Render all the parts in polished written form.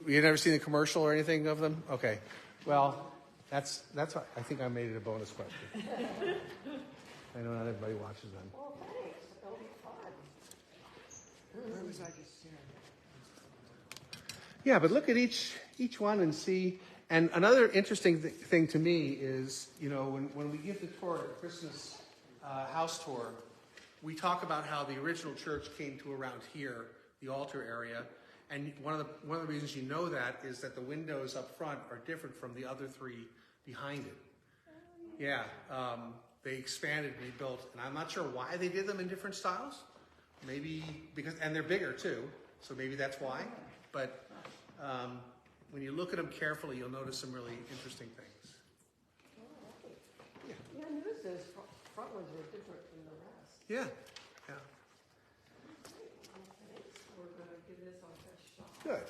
You've never seen a commercial or anything of them? Okay. Well, that's what I think I made it a bonus question. I know not everybody watches them. Well, thanks. It'll be fun. Where was I just here? Yeah, but look at each one and see. And another interesting thing to me is, when we give the tour, the Christmas house tour, we talk about how the original church came to around here, the altar area. And one of the reasons you know that is that the windows up front are different from the other three behind it. Yeah, they expanded and rebuilt, and I'm not sure why they did them in different styles. Maybe and they're bigger too, so maybe that's why. But when you look at them carefully, you'll notice some really interesting things. Yeah, I noticed those front ones were different from the rest. Yeah. Thanks. We're going to give this our best shot. Good.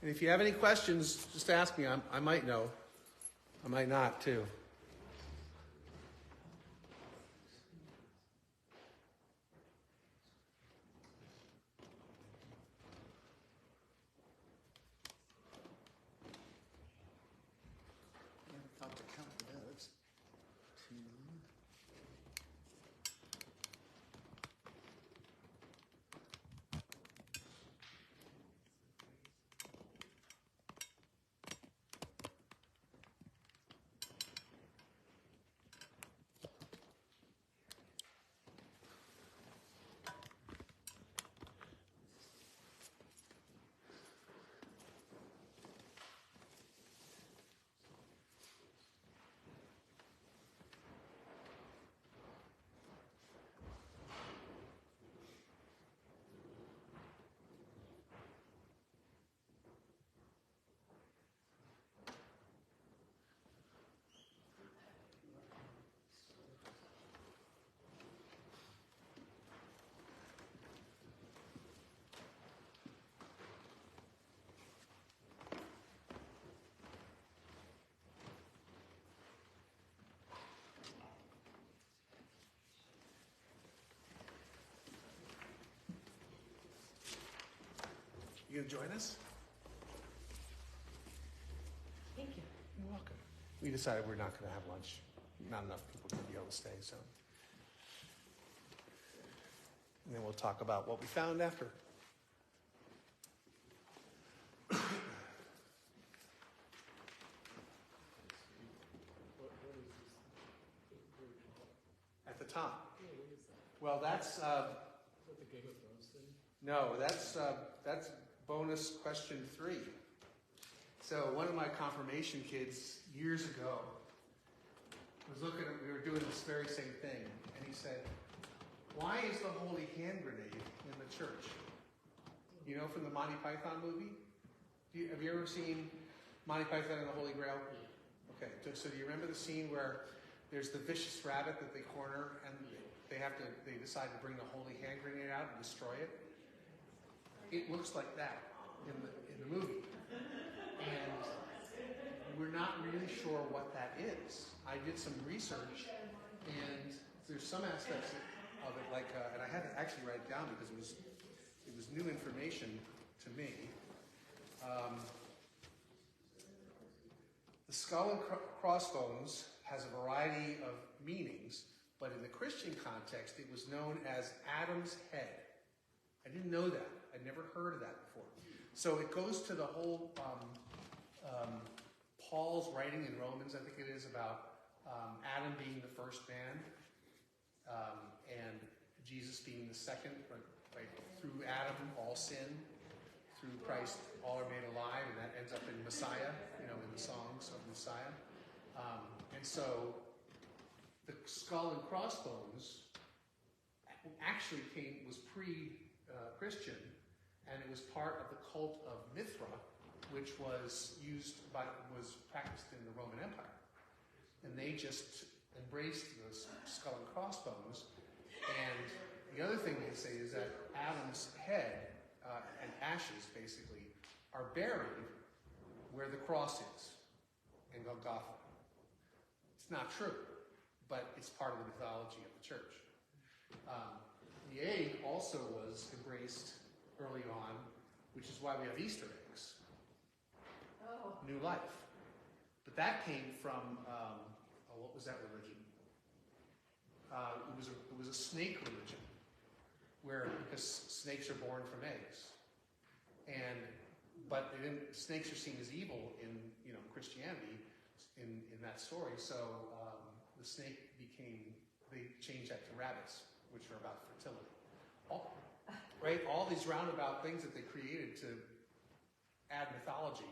And if you have any questions, just ask me. I might know. I might not, too. I never thought to count those. 2. You gonna join us? Thank you. You're welcome. We decided we're not going to have lunch. Not enough people can be able to stay, so. And then we'll talk about what we found after. At the top. Well, that's. Is that the Game of Thrones thing? No, that's bonus question 3. So one of my confirmation kids years ago was looking at, we were doing this very same thing, and he said, "Why is the holy hand grenade in the church?" You know, from the Monty Python movie? Have you ever seen Monty Python and the Holy Grail? Okay, so do you remember the scene where there's the vicious rabbit that they corner, and they decide to bring the holy hand grenade out and destroy it? It looks like that in the movie. And we're not really sure what that is. I did some research, and there's some aspects of it, like, and I had to actually write it down because it was new information to me. The skull and crossbones has a variety of meanings, but in the Christian context, it was known as Adam's head. I didn't know that. I'd never heard of that before. So it goes to the whole Paul's writing in Romans, I think it is, about Adam being the first man and Jesus being the second. Right? Through Adam, all sin. Through Christ, all are made alive, and that ends up in Messiah, in the the songs of Messiah. And so the skull and crossbones actually was pre-Christian, and it was part of the cult of Mithra, which was practiced in the Roman Empire. And they just embraced those skull and crossbones. And the other thing they say is that Adam's head and ashes, basically, are buried where the cross is in Golgotha. It's not true, but it's part of the mythology of the church. The egg also was embraced early on, which is why we have Easter eggs. Oh. New life. But that came from, what was that religion? It was a snake religion, because snakes are born from eggs. But snakes are seen as evil in Christianity in that story. So the snake they changed that to rabbits, which are about fertility. All these roundabout things that they created to add mythology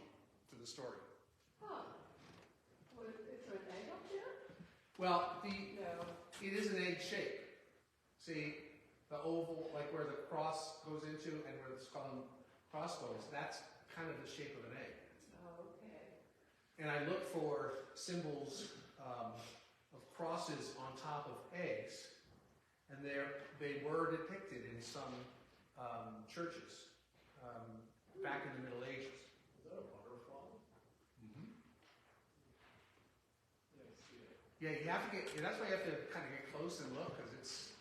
to the story. Huh. Well, is there an egg up there? Well, No. it is an egg shape. See, the oval, like where the cross goes into and where the skull and crossbones, that's kind of the shape of an egg. Oh, okay. And I look for symbols of crosses on top of eggs, and they were depicted in some churches back in the Middle Ages. Is that a butterfly? Mm-hmm. Yeah, I see it. Yeah, that's why you have to kind of get close and look, because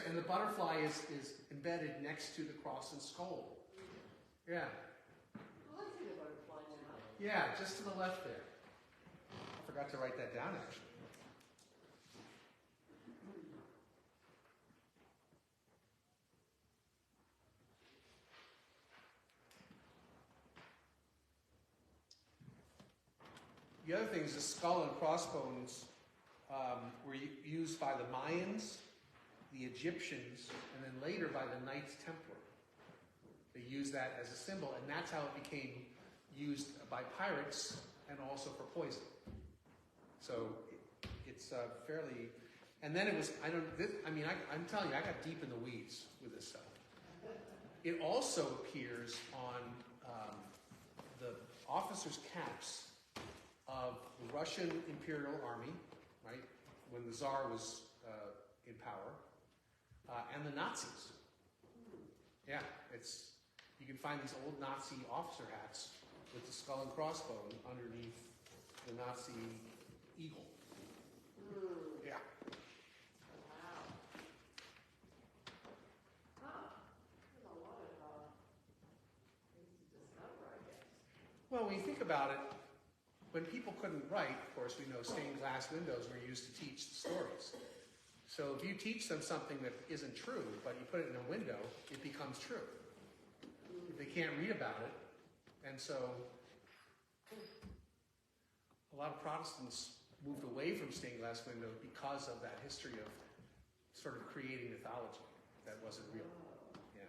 and the butterfly is embedded next to the cross and skull. Yeah. Oh, I see the butterfly now. Yeah, just to the left there. I forgot to write that down, actually. The other thing is the skull and crossbones were used by the Mayans, the Egyptians, and then later by the Knights Templar. They used that as a symbol, and that's how it became used by pirates and also for poison. So it's fairly. And then it was. I'm telling you, I got deep in the weeds with this stuff. It also appears on the officers' caps of the Russian Imperial Army, right, when the Tsar was in power, and the Nazis. Yeah, you can find these old Nazi officer hats with the skull and crossbone underneath the Nazi eagle. Yeah. Wow. Huh. There's a lot of things to discover, I guess. Well, when you think about it, when people couldn't write, of course, we know stained glass windows were used to teach the stories. So if you teach them something that isn't true, but you put it in a window, it becomes true. They can't read about it. And so a lot of Protestants moved away from stained glass windows because of that history of sort of creating mythology that wasn't real. Yeah.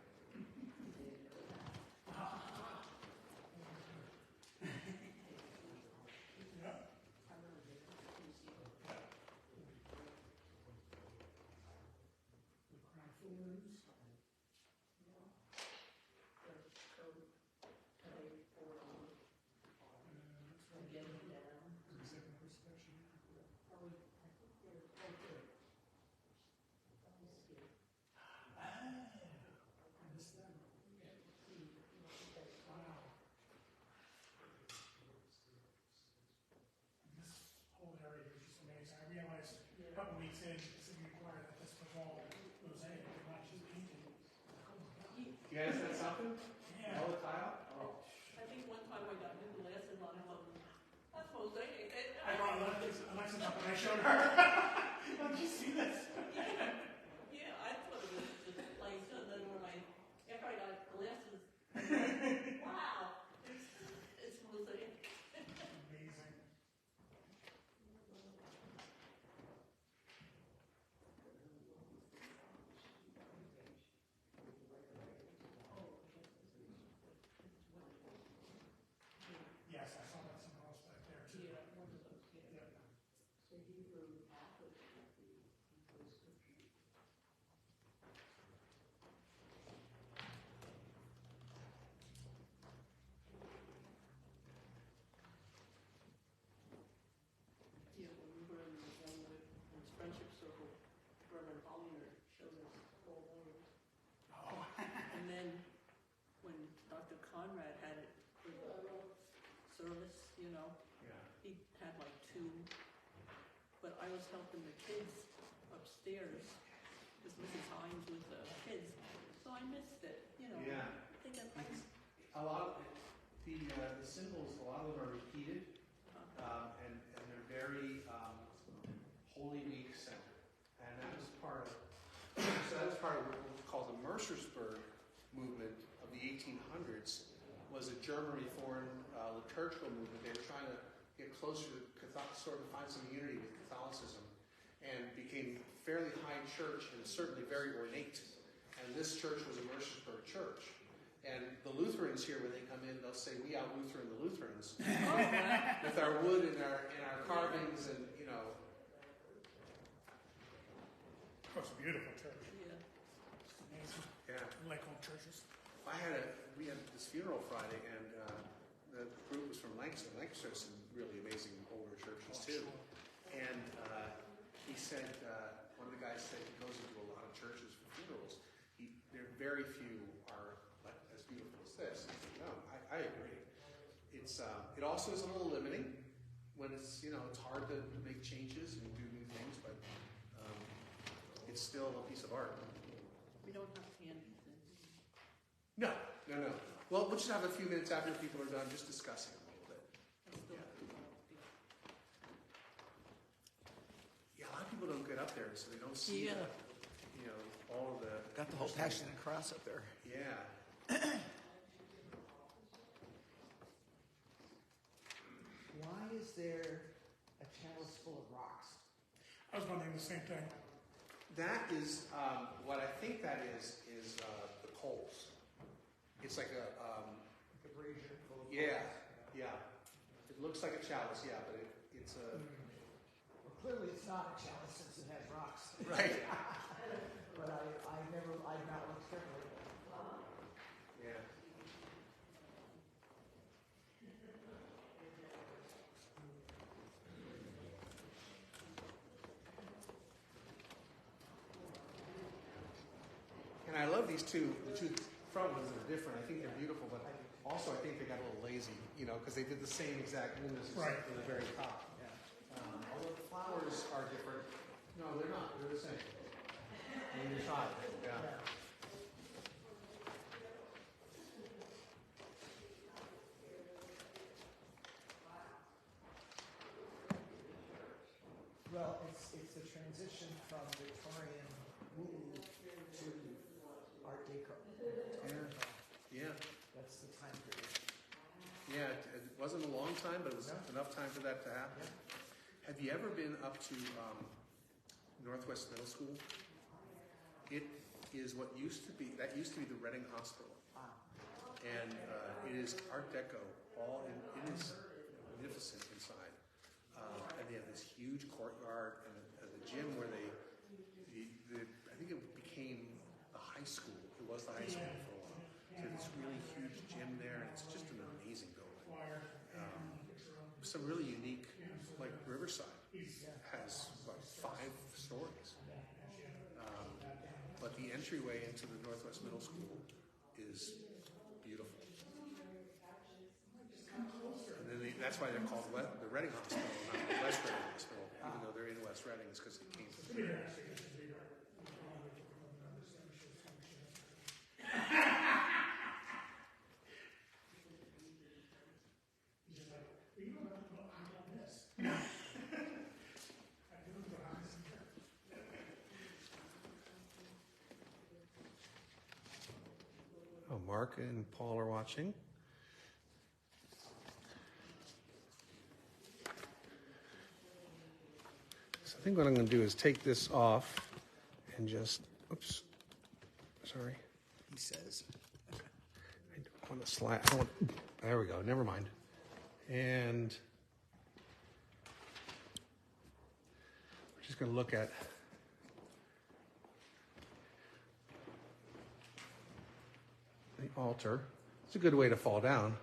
Whole area is just amazing. I realized a couple weeks in, City Required, that this was all mosaic, and not just painted. Yeah, is that something? Yeah. All the tile? Oh. I think one time I got new glasses on and that's mosaic. I brought Alexis up and I showed her. Did you see this? Yeah, I thought it was just plain stone. Then after I got glasses, wow, it's mosaic. Amazing. Yes. you know. Yeah. He had like 2, but I was helping the kids upstairs, because Mrs. Hines with the kids, so I missed it, you know. Yeah. I think I A lot of the symbols, a lot of them are repeated, and they're very Holy Week centered. And that was part of what was called the Mercersburg movement of the 1800s. Was a German Reformed liturgical movement. They were trying to get closer to sort of find some unity with Catholicism, and became fairly high church and certainly very ornate. And this church was a Mercersburg church. And the Lutherans here, when they come in, they'll say, "We out Lutheran the Lutherans," with our wood and our carvings, and you know. Oh, it's a beautiful church. Yeah. It's amazing. Yeah. I like old churches. We had this funeral Friday, and the group was from Lancaster. Lancaster has some really amazing older churches too. And he said, one of the guys said he goes into a lot of churches for funerals. There are very few are like as beautiful as this. I said, no, I agree. It also is a little limiting when it's hard to make changes and do new things, but it's still a piece of art. We don't have candies in. No. Well, we'll just have a few minutes after people are done just discussing a little bit. I still Yeah, a lot of people don't get up there, so they don't see Yeah. all of the... Got the whole Passion and Cross up there. Yeah. Why is there a chalice full of rocks? I was wondering the same thing. That is, what I think that is the coals. It's like a... The brazier full of Yeah, coals. yeah. It looks like a chalice, yeah, but it's a... Well, clearly it's not a chalice since it has rocks. Right. But I've not looked carefully. Yeah. And I love these two. The two front ones are different. I think they're beautiful, but also I think they got a little lazy, because they did the same exact moves Right. except for the very top. Although the flowers are different. No, they're not. They're the same. On either side. Yeah. Well, it's a transition from Victorian woo to Art Deco. Yeah. That's the time period. Yeah, it wasn't a long time, but it was enough time for that to happen. Have you ever been up to Northwest Middle School? It is that used to be the Reading Hospital. And it is Art Deco, it is magnificent inside. And they have this huge courtyard and the gym where I think it became the high school. It was the high school for a while. So this really huge gym there, and it's just an amazing building. Some really unique, like Riverside has like 5 stories. But the entryway into the Northwest Middle School is beautiful. And then that's why they're called the Reading Hospital, not the West Reading Hospital, even though they're in West Reading, is because they came from there. Oh, Mark and Paul are watching. So I think what I'm going to do is take this off and just, oops, sorry. He says. I don't want to slide, there we go, never mind. And we're just going to look at the altar. It's a good way to fall down.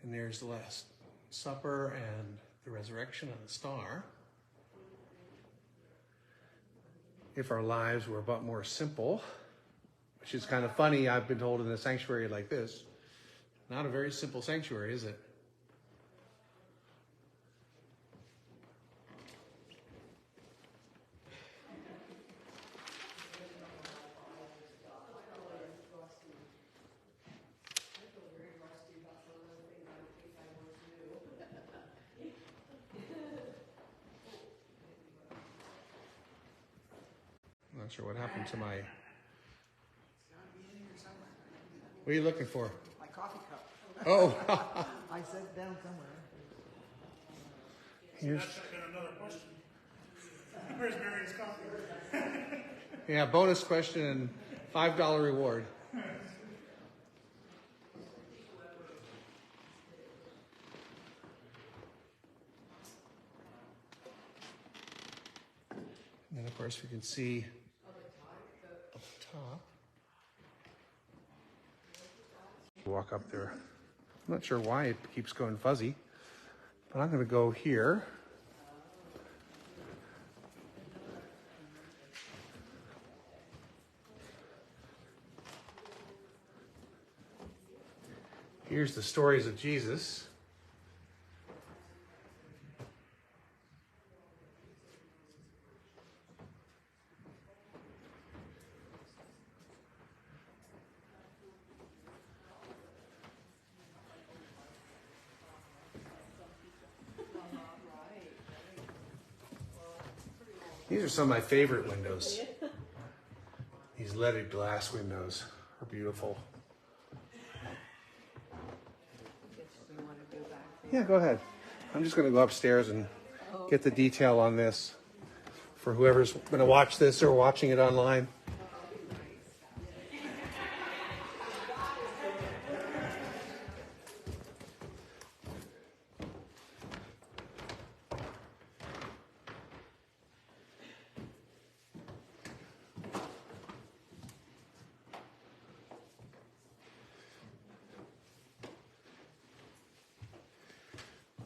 And there's the Last Supper and the resurrection and the star. If our lives were but more simple, which is kind of funny, I've been told in a sanctuary like this, Not a very simple sanctuary, is it? I'm not sure what happened to my... It's gotta be in here somewhere. What are you looking for? My coffee cup. Oh, I set it down somewhere. here's... That should have been another question. Where's Mary's copy? Yeah, bonus question and $5 reward. And then, of course, we can see up top. Walk up there. I'm not sure why it keeps going fuzzy, but I'm going to go here. Here's the stories of Jesus. These are some of my favorite windows. These leaded glass windows are beautiful. We want to go back there. Yeah, go ahead. I'm just going to go upstairs and get the detail on this for whoever's going to watch this or watching it online.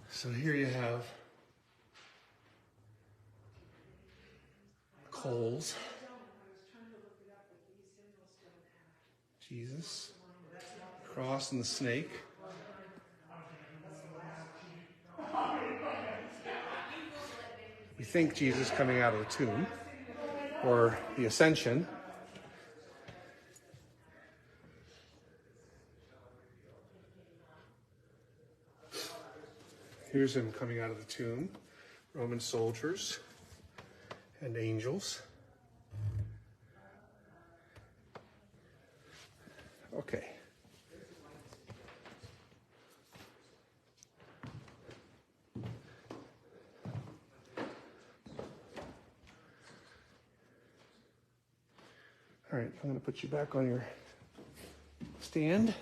So here you have coals, Jesus, cross and the snake. We think Jesus coming out of the tomb or the ascension. Here's him coming out of the tomb. Roman soldiers and angels. Okay. All right, I'm going to put you back on your stand.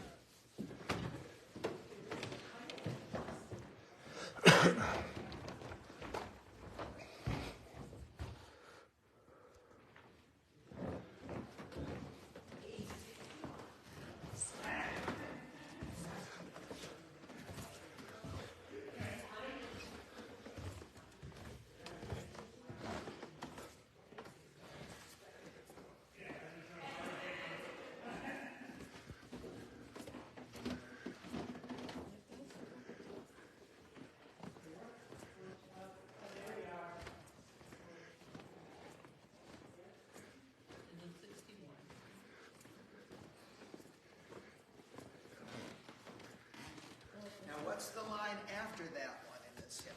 Now, what's the line after that one in this hymn?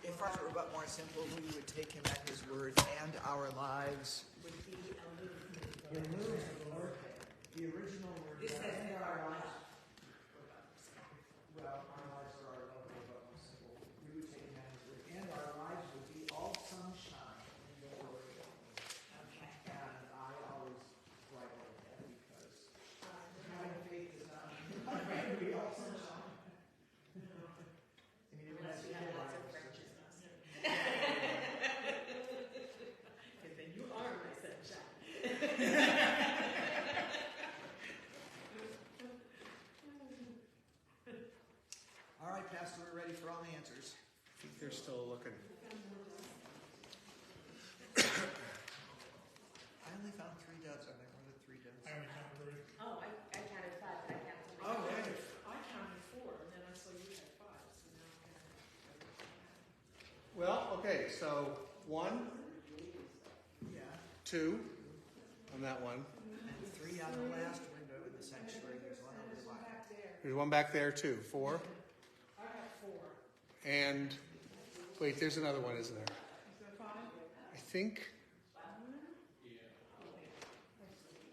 If it were but more simple, we would take him at his word, and our lives would be illumined. The original word. It says, and our lives. Well, our lives are our love, but more simple. We would take him at his word, and our lives would be all sunshine in the word. Okay. And I always write over that because having faith is not going to be all sunshine. Unless you have lots of righteousness. Because then you are my sunshine. All right, Pastor, we're ready for all the answers. I think they're still looking. I only found 3 doves. Are there more than 3 doves? I only counted three. Oh, I counted 5, but I counted 3. Oh, right. Okay, so 1, Yeah. 2 on that one. And 3 on the last window in the sanctuary. There's one over the left. There's one back there too. 4. I have 4. And wait, there's another one, isn't there? Is there 5? I think.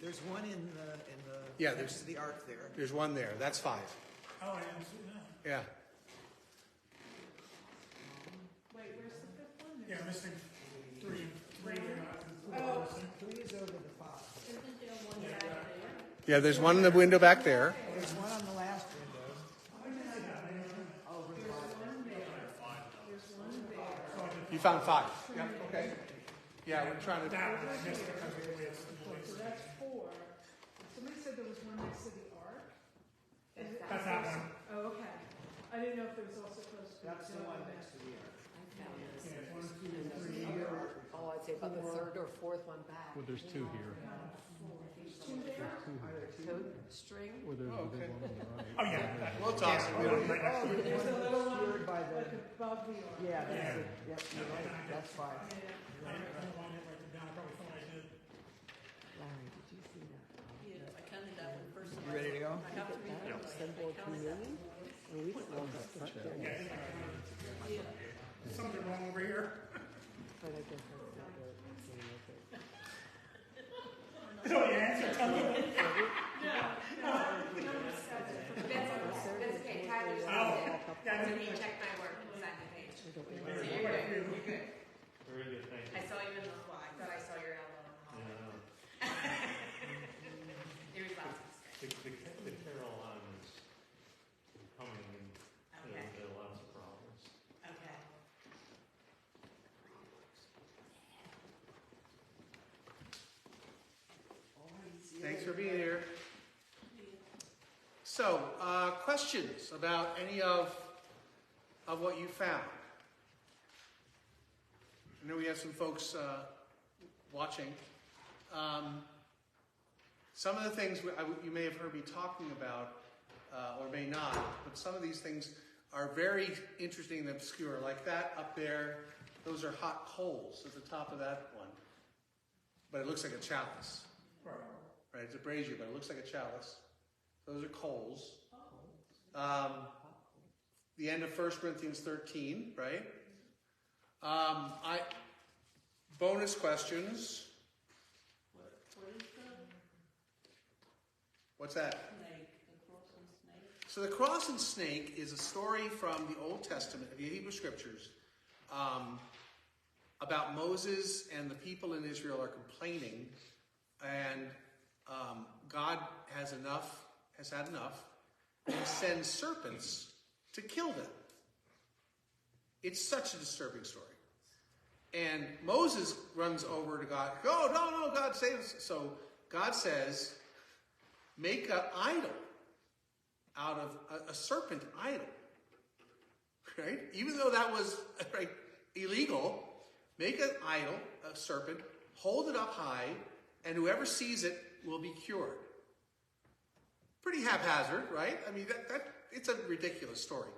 There's one in the Yeah, next to the ark there. There's one there. That's 5. Oh, I didn't see that. Yeah. Wait, where's the fifth one? Yeah, missing 3. 3 Oh. 3 is over the 5. Isn't there one back there? Yeah, there's one in the window back there. There's one on the last window. You found 5. Yeah, okay. Yeah, we're trying to. That one I missed because of the way it's the way So it's- that's 4. Somebody said there was one next to the ark. That's that one. Oh, okay. I didn't know if there was also close to. That's the one next to the ark. Yeah, 1, 2, 3. Oh, I'd say about the third or fourth one back. Well, there's 2 here. Two there? So string? Well, there's, Oh, okay. there's one on the right. Oh, yeah. We'll toss it. We don't. There's a little one Obscured by the. like above the ark. Yeah, that's it. Yep, you're right. That's 5. I didn't want to write them down. I probably thought I did. Larry, did you see that? Yeah, I counted that one first. You ready to go? I have to read it. Assembled communion? And we don't know about the church. Yeah, I think I counted. Yeah. Something wrong over here. But I guess that's not the same as it. So the answer, tell me. That's okay, Tyler just Oh, did it. yeah, So he checked my work and signed the page. So you're good, you're good. Very good, thank you. I saw you in the, well, I thought I saw your elbow in the hallway. There was lots of discussion. The carol line is coming and Okay. there are lots of problems. Okay. Thanks for being here. So, questions about any of what you found? I know we have some folks watching. Some of the things you may have heard me talking about, or may not, but some of these things are very interesting and obscure. Like that up there, those are hot coals at the top of that one. But it looks like a chalice. Right, it's a brazier, but it looks like a chalice. Those are coals. The end of 1 Corinthians 13, right? Bonus questions. What is the What's that? snake, the cross and snake? So the cross and snake is a story from the Old Testament, the Hebrew Scriptures, about Moses and the people in Israel are complaining, and God has had enough, and he sends serpents to kill them. It's such a disturbing story. And Moses runs over to God. Oh, no, God, save us. So God says, make an idol out of a serpent idol. Right? Even though that was right, illegal, make an idol, a serpent, hold it up high, and whoever sees it will be cured. Pretty haphazard, right? I mean, it's a ridiculous story.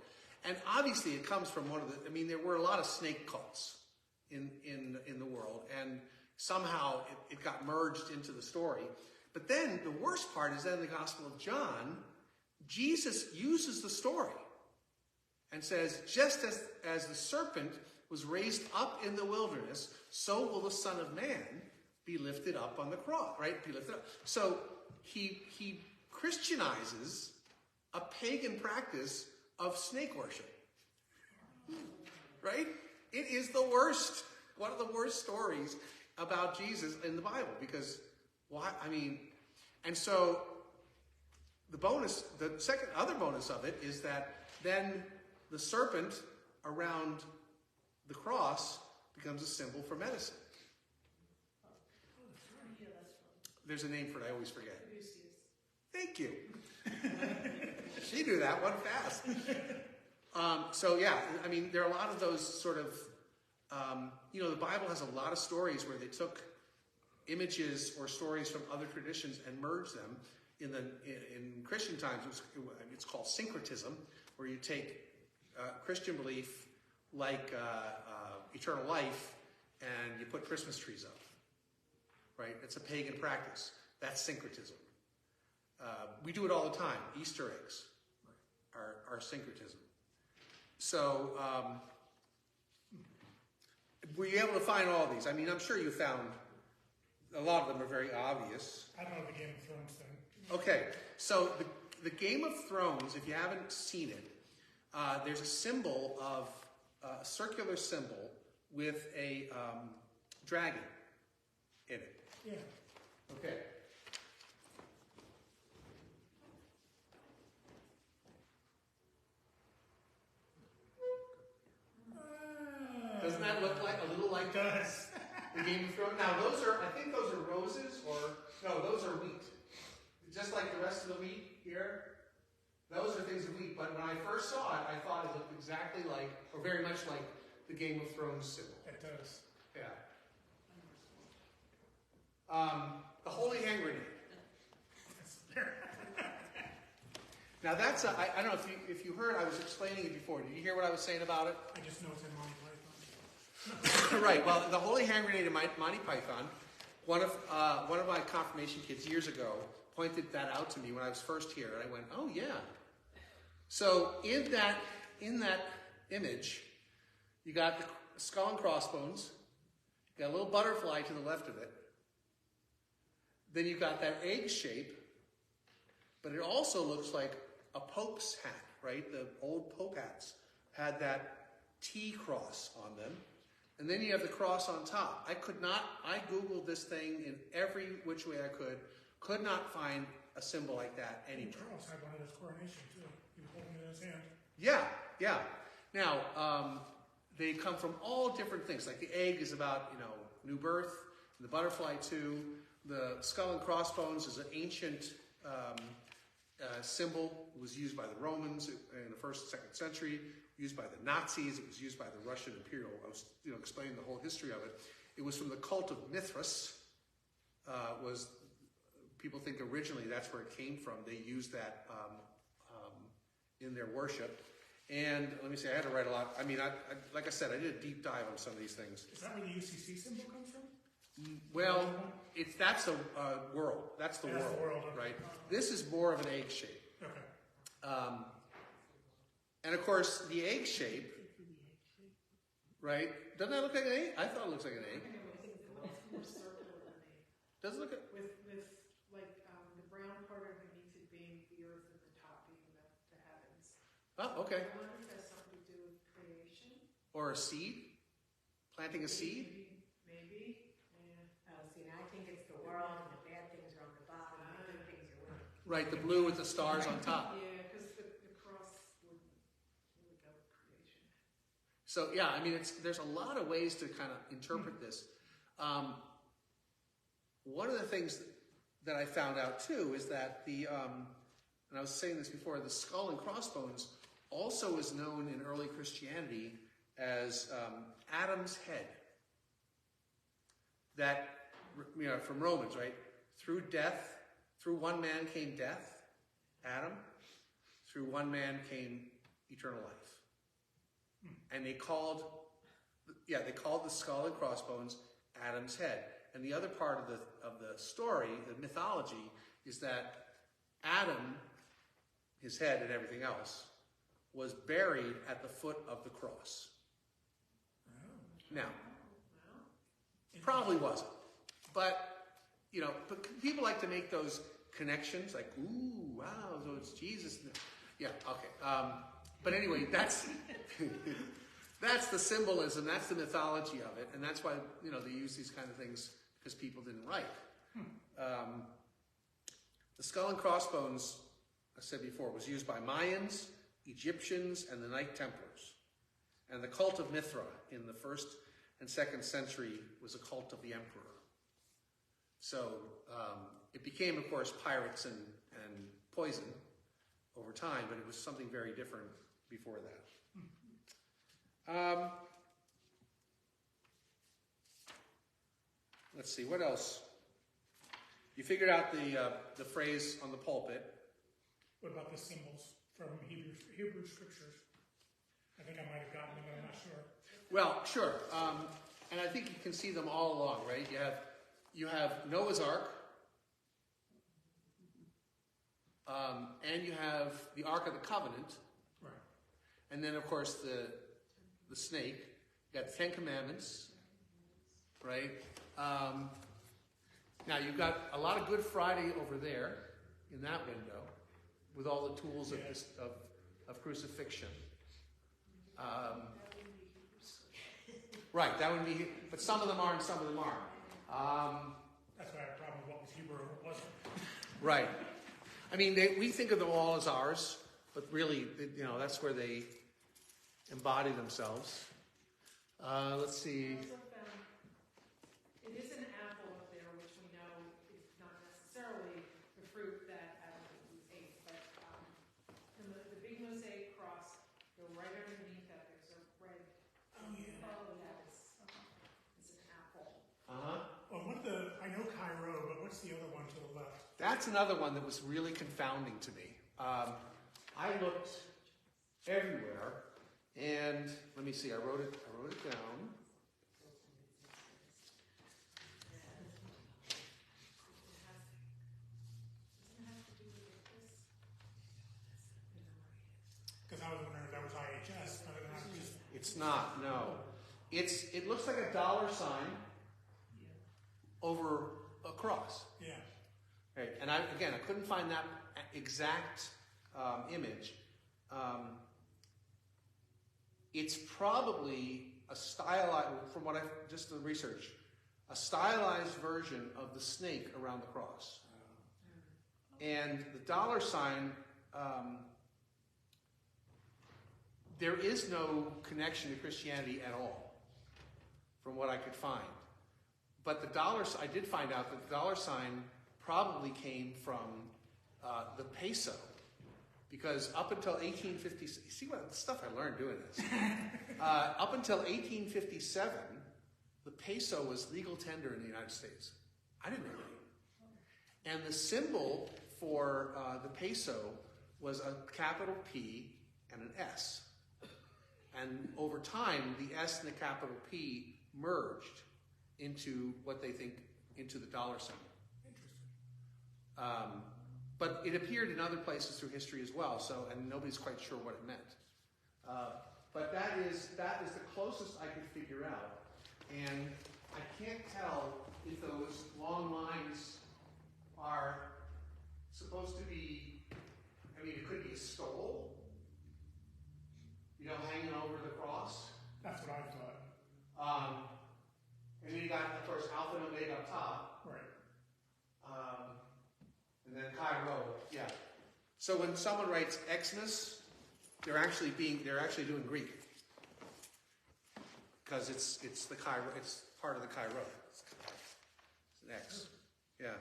And obviously it comes from there were a lot of snake cults in the world, and somehow it got merged into the story. But then the worst part is that in the Gospel of John, Jesus uses the story and says, just as the serpent was raised up in the wilderness, so will the Son of Man be lifted up on the cross, right? Be lifted up. So he Christianizes a pagan practice of snake worship. Right? It is the worst, one of the worst stories about Jesus in the Bible, because why? I mean, and so the second other bonus of it is that then the serpent around the cross becomes a symbol for medicine. There's a name for it, I always forget. Thank you. She knew that one fast. So yeah, I mean, there are a lot of those sort of, the Bible has a lot of stories where they took images or stories from other traditions and merged them. In Christian times, it's called syncretism, where you take Christian belief, like eternal life and you put Christmas trees up, right? It's a pagan practice. That's syncretism. We do it all the time. Easter eggs are syncretism. So, were you able to find all these? I mean, I'm sure you found a lot of them are very obvious. I don't know the Game of Thrones thing. Okay, so the Game of Thrones, if you haven't seen it, there's a symbol of a circular symbol with a dragon in it. Yeah. Okay. Doesn't that look like a little like It does. the Game of Thrones? Now I think those are roses, or no, those are wheat. Just like the rest of the wheat here, those are things of wheat. But when I first saw it, I thought it looked exactly like, or very much like, the Game of Thrones symbol. It does. Yeah. The holy hand grenade. It's there. Now that's I don't know if you heard, I was explaining it before. Did you hear what I was saying about it? I just know it's in Monty Python. Right. Well, the holy hand grenade in Monty Python. One of my confirmation kids years ago pointed that out to me when I was first here, and I went, "Oh yeah." So in that image, you got the skull and crossbones. You got a little butterfly to the left of it. Then you got that egg shape, but it also looks like a pope's hat, right? The old pope hats had that T cross on them. And then you have the cross on top. I Googled this thing in every which way I could not find a symbol like that anywhere. Charles had one at his coronation, too. He was holding it in his hand. Yeah. Now, they come from all different things. Like the egg is about, new birth, and the butterfly too. The skull and crossbones is an ancient symbol. It was used by the Romans in the 1st and 2nd century, used by the Nazis. It was used by the Russian Imperial. I was explaining the whole history of it. It was from the cult of Mithras. People think originally that's where it came from. They used that in their worship. And let me say, I had to write a lot. I mean, like I said, I did a deep dive on some of these things. Is that where the UCC symbol comes from? Well, that's a world. That's the That's world, the world, okay. right? This is more of an egg shape. Okay. And of course, the egg shape, right? Doesn't that look like an egg? I thought it looks like an egg. More circular than a, Does it look like... with like the brown part underneath it being the earth and the top being the heavens. Oh, okay. I wonder if that's something to do with creation. Or a seed? Planting a seed? Maybe. Yeah. Oh, see, I think it's the world and the bad things are on the bottom and the good things are with. Right, the blue with the stars on top. Yeah, because the cross would go with creation. So yeah, I mean, there's a lot of ways to kind of interpret this. One of the things that I found out too is that and I was saying this before, the skull and crossbones also is known in early Christianity as Adam's head. That, from Romans, right? Through one man came death, Adam. Through one man came eternal life. And they called the skull and crossbones Adam's head. And the other part of the story, the mythology, is that Adam, his head and everything else, was buried at the foot of the cross. Now, probably wasn't. But people like to make those connections, like, ooh, wow, so it's Jesus. Yeah, okay. But anyway, that's that's the symbolism, that's the mythology of it, and that's why they use these kind of things because people didn't write. The skull and crossbones, I said before, was used by Mayans, Egyptians, and the Knight Templars. And the cult of Mithra in the 1st and 2nd century was a cult of the emperor. So it became, of course, pirates and poison over time, but it was something very different before that. Let's see, what else? You figured out the phrase on the pulpit. What about the symbols from Hebrew scriptures? I think I might have gotten them, but I'm not sure. Well, sure. And I think you can see them all along, right? You have Noah's Ark, and you have the Ark of the Covenant, Right. and then of course the snake. You got the Ten Commandments, right? Now you've got a lot of Good Friday over there in that window, with all the tools of crucifixion. Right, that would be, but some of them are and some of them aren't. That's why I have a problem with what was Hebrew and what wasn't. Right. I mean, we think of them all as ours, but really, that's where they embody themselves. Let's see. I also found, it is an apple up there, which we know is not necessarily the fruit that Adam and Eve ate, but the big mosaic cross, right underneath that, there's a red. Oh, yeah. It's an apple. Uh-huh. Well, I know Cairo, but what's the other one to the left? That's another one that was really confounding to me. I looked everywhere, and let me see. I wrote it down. Because I was wondering if that was IHS, but I'm just. It's not. No. It looks like a dollar sign over a cross. Yeah. Right. And I couldn't find that exact image. It's probably a stylized, from what just the research, a stylized version of the snake around the cross. And the dollar sign, there is no connection to Christianity at all, from what I could find. But I did find out that the dollar sign probably came from the peso, because up until 1850, see what stuff I learned doing this. Up until 1857, the peso was legal tender in the United States. I didn't know that. And the symbol for the peso was a capital P and an S. And over time, the S and the capital P merged into what they think into the dollar symbol. Interesting. But it appeared in other places through history as well. So, and nobody's quite sure what it meant. But that is the closest I could figure out. And I can't tell if those long lines are supposed to be. I mean, it could be a stole, hanging over the cross. That's what I thought. And then you got, of course, Alpha and Omega up top. Right. And then Cairo, yeah. So when someone writes Xmas, they're actually doing Greek, because it's the Cairo. It's part of the Cairo. It's an X. Yeah.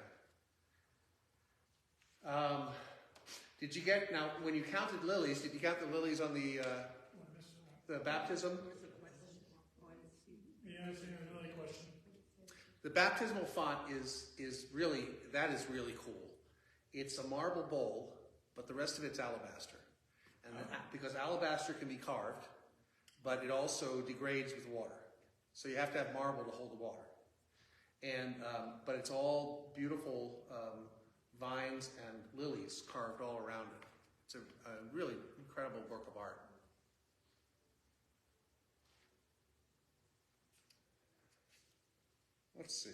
Did you get, now when you counted lilies? Did you count the lilies on the baptism? Yeah, that's a really question. The baptismal font is really cool. It's a marble bowl, but the rest of it's alabaster. And because alabaster can be carved, but it also degrades with water. So you have to have marble to hold the water. And but it's all beautiful vines and lilies carved all around it. It's a really incredible work of art. Let's see.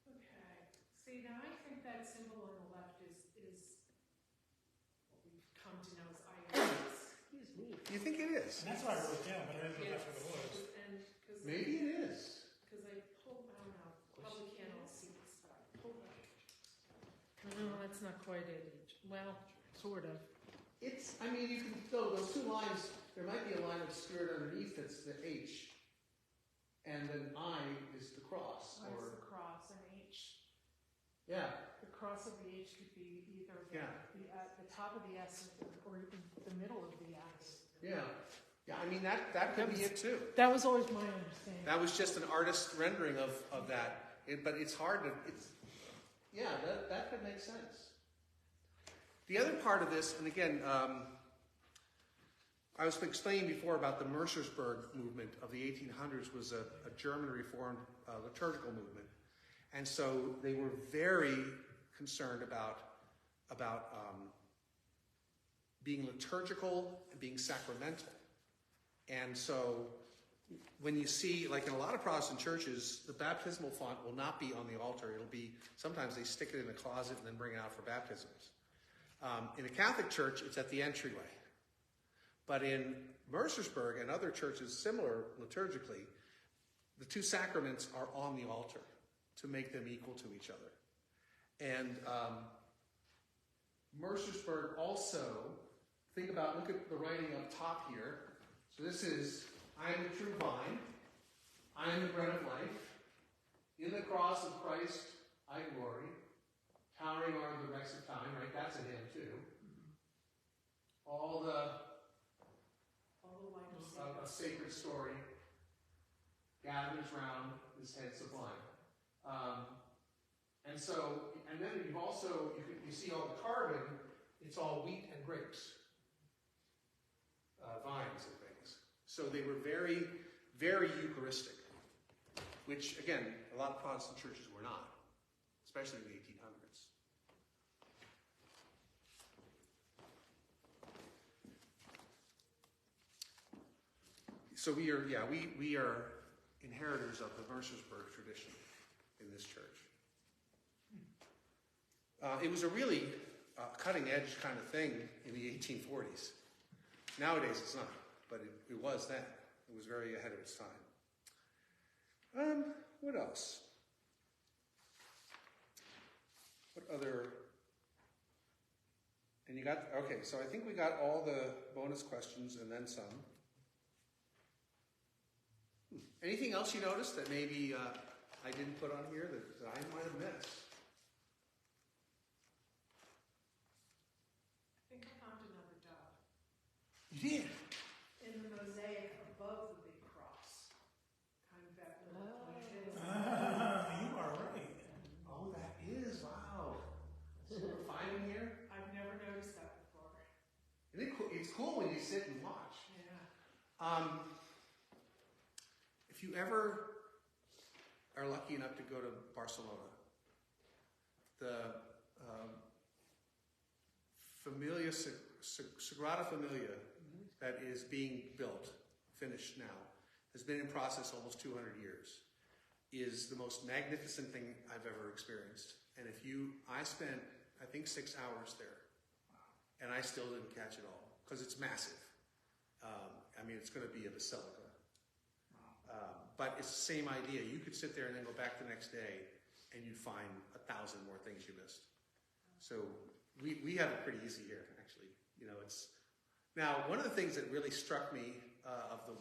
Okay, see, now I think that symbol on the left is what we've come to know as IRS. Excuse me. You think it is? And that's why I wrote it down, but I didn't know that's what it was. And, cause. Maybe it is. Cause I pulled, I don't know, probably can't all see this, but I pulled it. No, that's not quite it. Well, sort of. It's. I mean, you can those two lines. There might be a line obscured underneath that's the H, and then I is the cross. Where's Or the cross and H? yeah. The cross of the H could be either the top of the S or the middle of the S. Yeah. Yeah, I mean, that could be it too. That was always my understanding. That was just an artist rendering of that. But it's hard to, yeah, that could make sense. The other part of this, and again, I was explaining before about the Mercersburg movement of the 1800s was a German Reformed liturgical movement. And so they were very concerned about being liturgical and being sacramental. And so when you see, like in a lot of Protestant churches, the baptismal font will not be on the altar. It'll be, sometimes they stick it in the closet and then bring it out for baptisms. In a Catholic church, it's at the entryway. But in Mercersburg and other churches similar liturgically, the two sacraments are on the altar to make them equal to each other. And Mercersburg also, look at the writing up top here. So this is, I am the true vine, I am the bread of life, in the cross of Christ I glory, towering are the wrecks of time, right? That's a hymn too. All the a sacred story gathers round this head sublime. And then you've also, you see all the carving, it's all wheat and grapes, vines and things. So they were very, very Eucharistic, which again, a lot of Protestant churches were not, especially in the 1800s. So we are inheritors of the Mercersburg tradition in this church. It was a really cutting-edge kind of thing in the 1840s. Nowadays it's not, but it was then. It was very ahead of its time. What else? What other... And you got... Okay, so I think we got all the bonus questions and then some. Anything else you noticed that maybe I didn't put on here that I might have missed? I think I found another dove. You did? In the mosaic above the big cross. Kind of that little pointed. You are right. Oh, that is, wow. So we're finding here? I've never noticed that before. Isn't it cool? It's cool when you sit and watch. Yeah. If you ever are lucky enough to go to Barcelona, the Sagrada Familia that is being built, finished now, has been in process almost 200 years, is the most magnificent thing I've ever experienced. And I spent, I think, 6 hours there, and I still didn't catch it all, because it's massive. It's going to be a basilica. But it's the same idea. You could sit there and then go back the next day, and you'd find 1,000 more things you missed. So we have it pretty easy here, actually. Now, one of the things that really struck me of the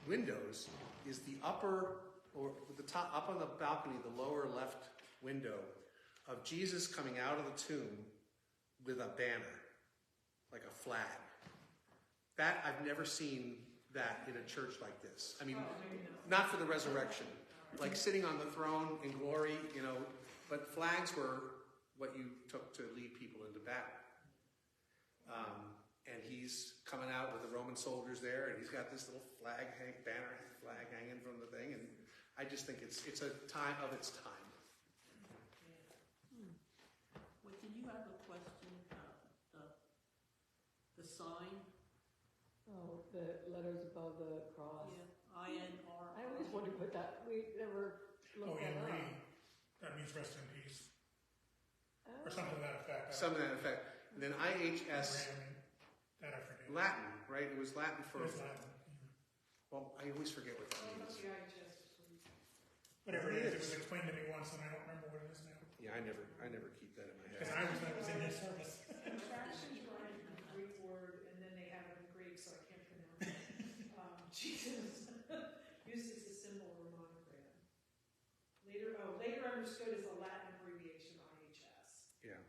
windows is the upper, or the top, up on the balcony, the lower left window of Jesus coming out of the tomb with a banner, like a flag. That, I've never seen that in a church like this. Not for the resurrection. Like sitting on the throne in glory, but flags were what you took to lead people into battle. And he's coming out with the Roman soldiers there, and he's got this little banner flag hanging from the thing, and I just think it's a time of its time. Wait, did you have a question about the sign? Oh, the letters above the cross. Yeah, INR. I always wondered what that, we never looked that up. That means rest in peace. Or something to that effect. Something to that effect. And then IHS, That I forget. Latin, right? It was Latin for... It was Latin. Well, I always forget what that means. Whatever it is, it was explained to me once, and I don't remember what it is now. Yeah, I never keep that in my Because head. I was in his service. Contractions are a Greek word, and then they have it in Greek, so I can't pronounce it. Jesus uses a symbol or monogram. Later understood as a Latin abbreviation, IHS. Yeah.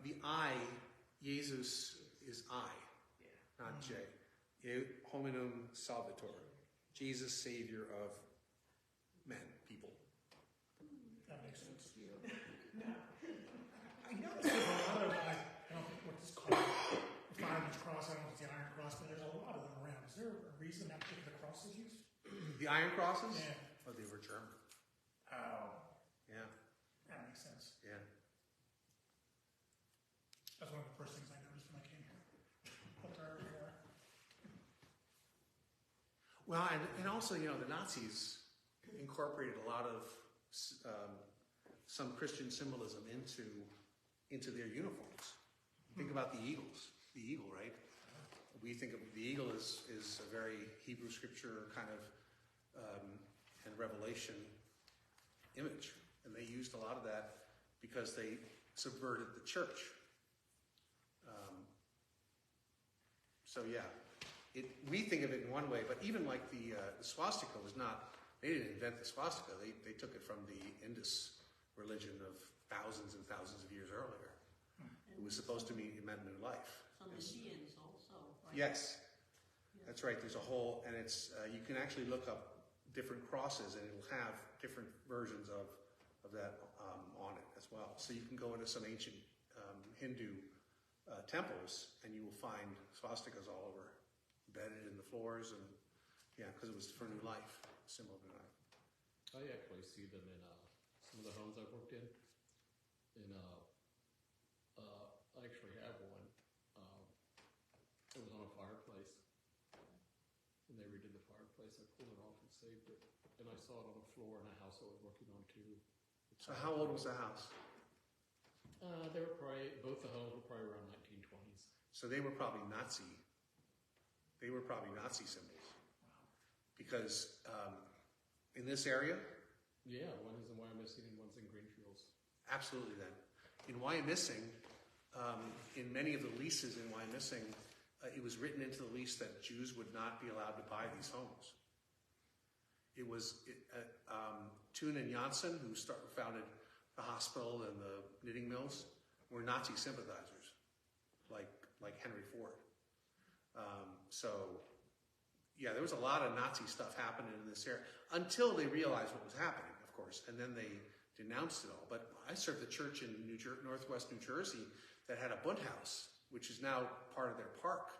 The I, Jesus, is I, not J. Hominum salvator. Jesus, Savior of men, people. That makes sense. I noticed there's a lot of, I don't think what it's called, the 5-inch cross, I don't know if it's the cross, but there's a lot of them around. Is there a reason that particular cross is used? The iron crosses? Yeah. Oh, they were German. Oh, Yeah, that makes sense. yeah. That's one of the first things I noticed when I came here. But they're everywhere. Well, and also, you know, the Nazis incorporated a lot of some Christian symbolism into their uniforms. Think about the eagles. The eagle, right? We think of the eagle as a very Hebrew scripture kind of and Revelation image, and they used a lot of that because they subverted the church. So yeah, we think of it in one way, but even like the swastika was not. They didn't invent the swastika. They took it from the Indus religion of thousands and thousands of years earlier. It was supposed to mean it meant new life. Some Indians also, right? Yes, that's right. There's a whole, and it's you can actually look up different crosses, and it'll have different versions of that on it as well. So you can go into some ancient Hindu temples, and you will find swastikas all over, embedded in the floors, and yeah, because it was for new life, symbol of new life. I actually see them in some of the homes I've worked in. I actually have one. It was on a fireplace, and they redid the fireplace. I pulled it off and saved it, and I saw it on the floor in a house I was working on too. So how old was the house? They were probably both the homes were probably around 1920s. So they were probably Nazi. They were probably Nazi symbols, because in this area. Yeah, one is in Wyomissing and one's in Greenfields. Absolutely. Then, in Wyomissing, in many of the leases in Wyomissing, it was written into the lease that Jews would not be allowed to buy these homes. It was Thun and Janssen, who founded the hospital and the knitting mills, were Nazi sympathizers, like Henry Ford. So, yeah, there was a lot of Nazi stuff happening in this area until they realized what was happening, of course, and then they denounced it all. But I served a church in northwest New Jersey that had a Bund house, which is now part of their park,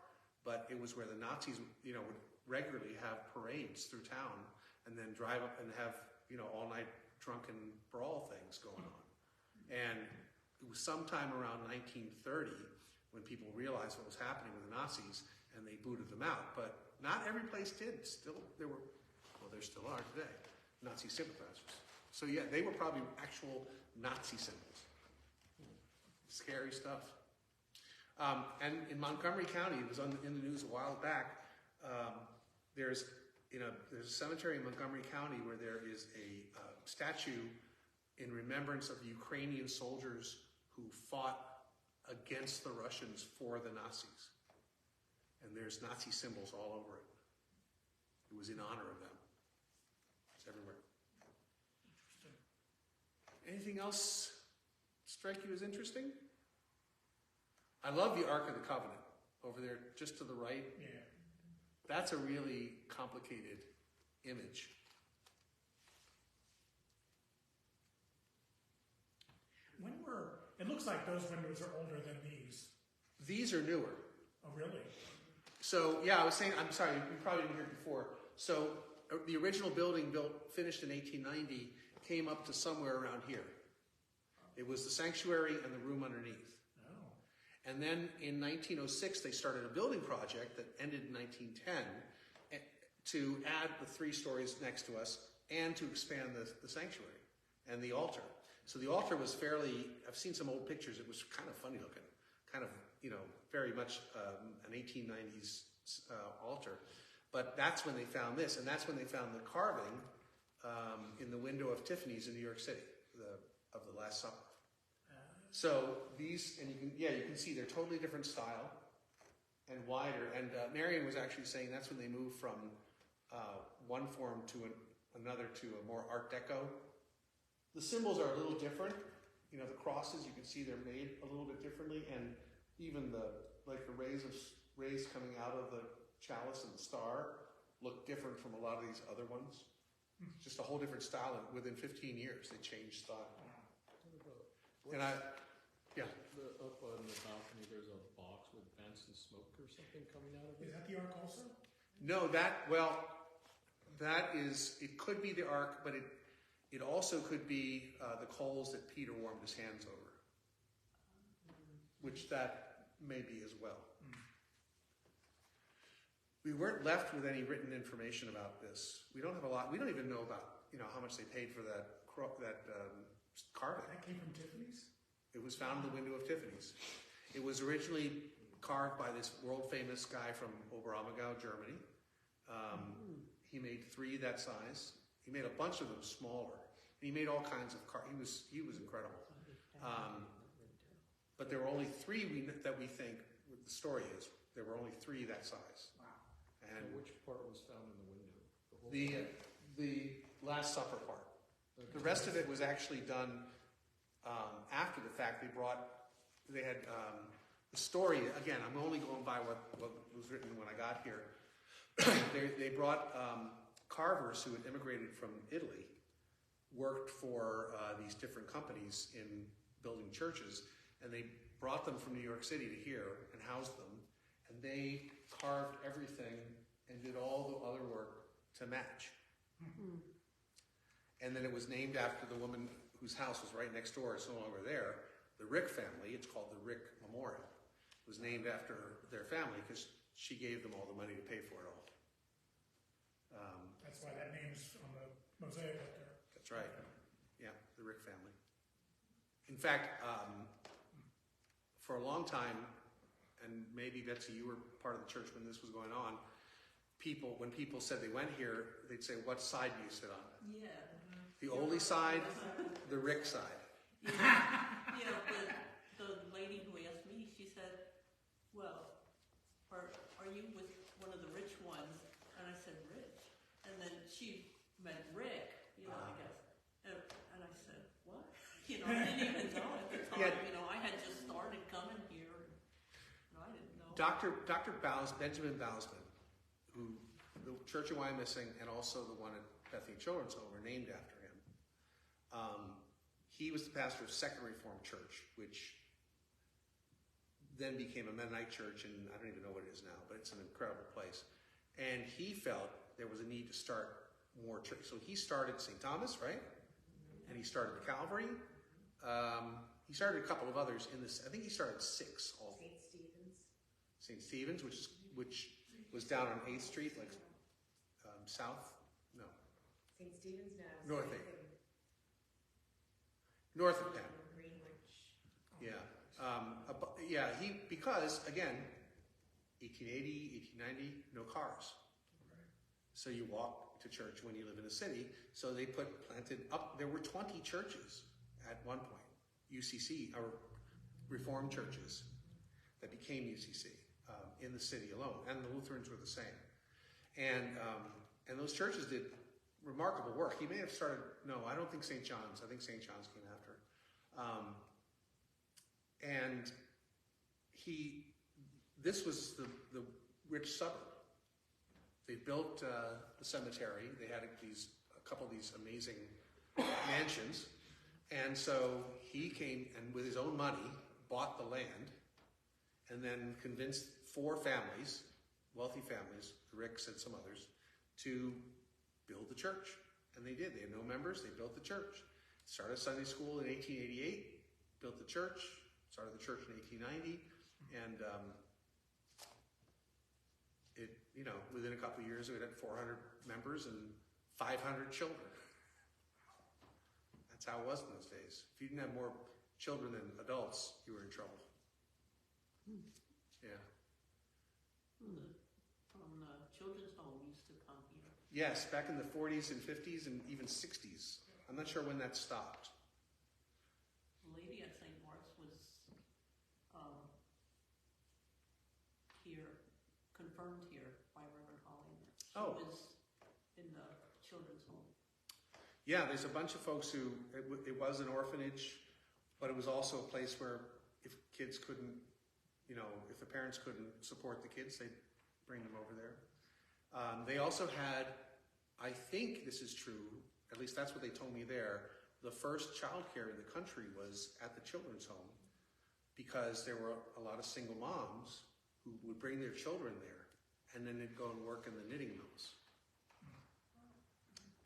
but it was where the Nazis, you know, would regularly have parades through town and then drive up and have, you know, all-night drunken brawl things going on. And it was sometime around 1930 when people realized what was happening with the Nazis, and they booted them out. But not every place did. Still, there still are today, Nazi sympathizers. So yeah, they were probably actual Nazi symbols. Scary stuff. And in Montgomery County, it was in the news a while back. There's a cemetery in Montgomery County where there is a statue in remembrance of the Ukrainian soldiers who fought against the Russians for the Nazis. And there's Nazi symbols all over it. It was in honor of them. It's everywhere. Anything else strike you as interesting? I love the Ark of the Covenant over there just to the right. Yeah. That's a really complicated image. It looks like those windows are older than these. These are newer. Oh, really? So, yeah, I was saying, I'm sorry, you probably didn't hear it before. So, the original building finished in 1890, came up to somewhere around here. It was the sanctuary and the room underneath. Oh. And then in 1906, they started a building project that ended in 1910 to add the 3 stories next to us and to expand the sanctuary and the altar. So the altar was I've seen some old pictures, it was kind of funny looking, kind of, you know, very much an 1890s altar. But that's when they found this, and that's when they found the carving in the window of Tiffany's in New York City, of the Last Supper. So these, and you can see they're totally different style and wider. And Marion was actually saying that's when they moved from one form to another to a more Art Deco. The symbols are a little different. You know, the crosses, you can see they're made a little bit differently, and even the rays coming out of the chalice and the star look different from a lot of these other ones. Just a whole different style, and within 15 years they changed style. And Up on the balcony, there's a box with vents and smoke or something coming out of Is it. that the ark also? No, that is, it could be the ark, but it also could be the coals that Peter warmed his hands over, which that may be as well. We weren't left with any written information about this. We don't have a lot. We don't even know about how much they paid for that carving. That came from Tiffany's? It was found in the window of Tiffany's. It was originally carved by this world-famous guy from Oberammergau, Germany. He made 3 that size. He made a bunch of them smaller. And he made all kinds of he was incredible. But there were only 3 that we think, the story is, there were only 3 that size. Wow. And So which part was found in the window? The whole the Last Supper part. The rest of it was actually done after the fact. They had the story, again, I'm only going by what was written when I got here. They brought carvers who had immigrated from Italy, worked for these different companies in building churches, and they brought them from New York City to here and housed them, and they carved everything and did all the other work to match. And then it was named after the woman whose house was right next door. It's no longer there. The Rick family, it's called the Rick Memorial. It was named after their family because she gave them all the money to pay for it all. That's why that name's on the mosaic up there. That's right. Yeah, the Rick family. In fact, for a long time, and maybe Betsy, you were part of the church when this was going on, when people said they went here, they'd say, "What side do you sit on?" Yeah. The Ole side, the Rick side. Yeah, but the lady who asked me, she said, well, are you with one of the rich ones? And I said, rich? And then she meant Rick, I guess. And I said, what? I didn't even know at the time. Yeah. I had just started coming here, and I didn't know. Dr. Benjamin Bausman, who the Church of Wyomissing and also the one at Bethany Children's Home are named after him. He was the pastor of Second Reformed Church, which then became a Mennonite church, and I don't even know what it is now, but it's an incredible place. And he felt there was a need to start more church. So he started St. Thomas, right? And he started the Calvary. He started a couple of others in this. I think he started 6 all. St. Stephen's, which was down on 8th Street, like south. No. St. Stephen's now. North 8th. North of town. Greenwich. Yeah. Because again, 1880, 1890, no cars. So you walk to church when you live in a city. So they planted up. There were 20 churches at one point, UCC or Reformed churches that became UCC in the city alone, and the Lutherans were the same. And those churches did remarkable work. He may have started. No, I don't think St. John's. I think St. John's came after. And this was the rich suburb. They built the cemetery. They had a couple of these amazing mansions. And so he came and with his own money bought the land and then convinced 4 families, wealthy families, the Ricks and some others, to build the church. And they did. They had no members. They built the church. Started Sunday school in 1888, built the church, started the church in 1890, and within a couple of years, we had 400 members and 500 children. That's how it was in those days. If you didn't have more children than adults, you were in trouble. Yeah. From the children's home used to come here. Yes, back in the 40s and 50s and even 60s. I'm not sure when that stopped. The lady at St. Mark's was confirmed here by Reverend Hollinger. She was in the children's home. Yeah, there's a bunch of folks who, it was an orphanage, but it was also a place where if kids couldn't, if the parents couldn't support the kids, they'd bring them over there. They also had, I think this is true, at least that's what they told me there, the first childcare in the country was at the children's home because there were a lot of single moms who would bring their children there, and then they'd go and work in the knitting mills.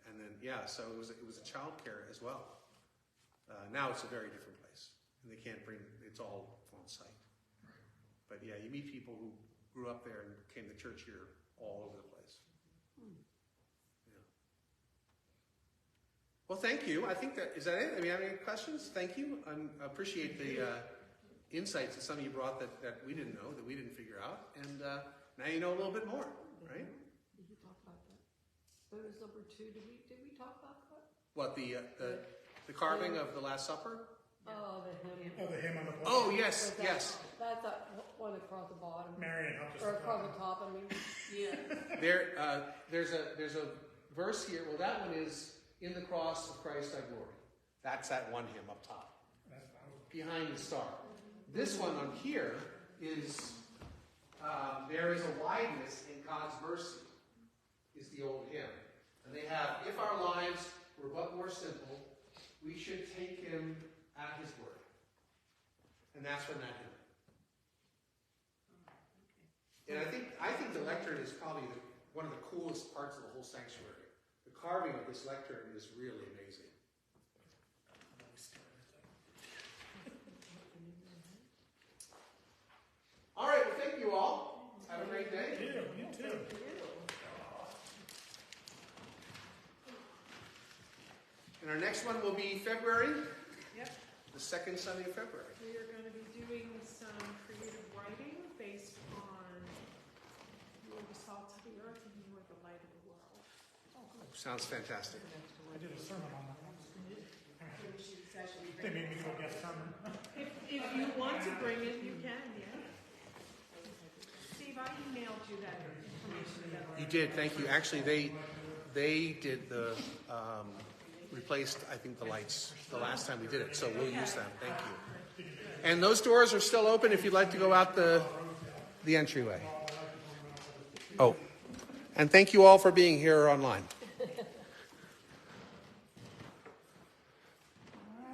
And then, yeah, so it was a childcare as well. Now it's a very different place, and they can't bring, it's all on site. But yeah, you meet people who grew up there and came to church here all over the place. Yeah. Well, thank you. I think is that it? I mean, have any questions? Thank you. I appreciate the insights that some of you brought that we didn't know, that we didn't figure out. And now you know a little bit more, right? Did you talk about that? Bonus number 2, did we talk about that? What, the carving of the Last Supper? Oh, the hymn. Oh, the hymn on the pulpit. Oh, yes, Was that- yes. That's that one across the bottom. Marion helped us Or with across that. the top, I mean. Yeah. There's a verse here. Well, that one is in the cross of Christ our glory. That's that one hymn up top, behind the star. This one on here is there is a wideness in God's mercy, is the old hymn. And they have, if our lives were but more simple, we should take him at his word. And that's from that hymn. And I think the lectern is probably one of the coolest parts of the whole sanctuary. The carving of this lectern is really amazing. All right, well, thank you all. Have a great day. You too. And our next one will be February, Yep. the second Sunday of February. We are going to be doing some creative writing based on "You are the salt of the earth and you are the light of the world." Sounds fantastic. I did a sermon on that once. They made me do a guest sermon. If you want to bring it, you can, yeah. Steve, I emailed you that information. You did, thank you. Actually, they did the replaced, I think, the lights the last time we did it, so we'll use them. Thank you. And those doors are still open if you'd like to go out the entryway. Oh, and thank you all for being here online.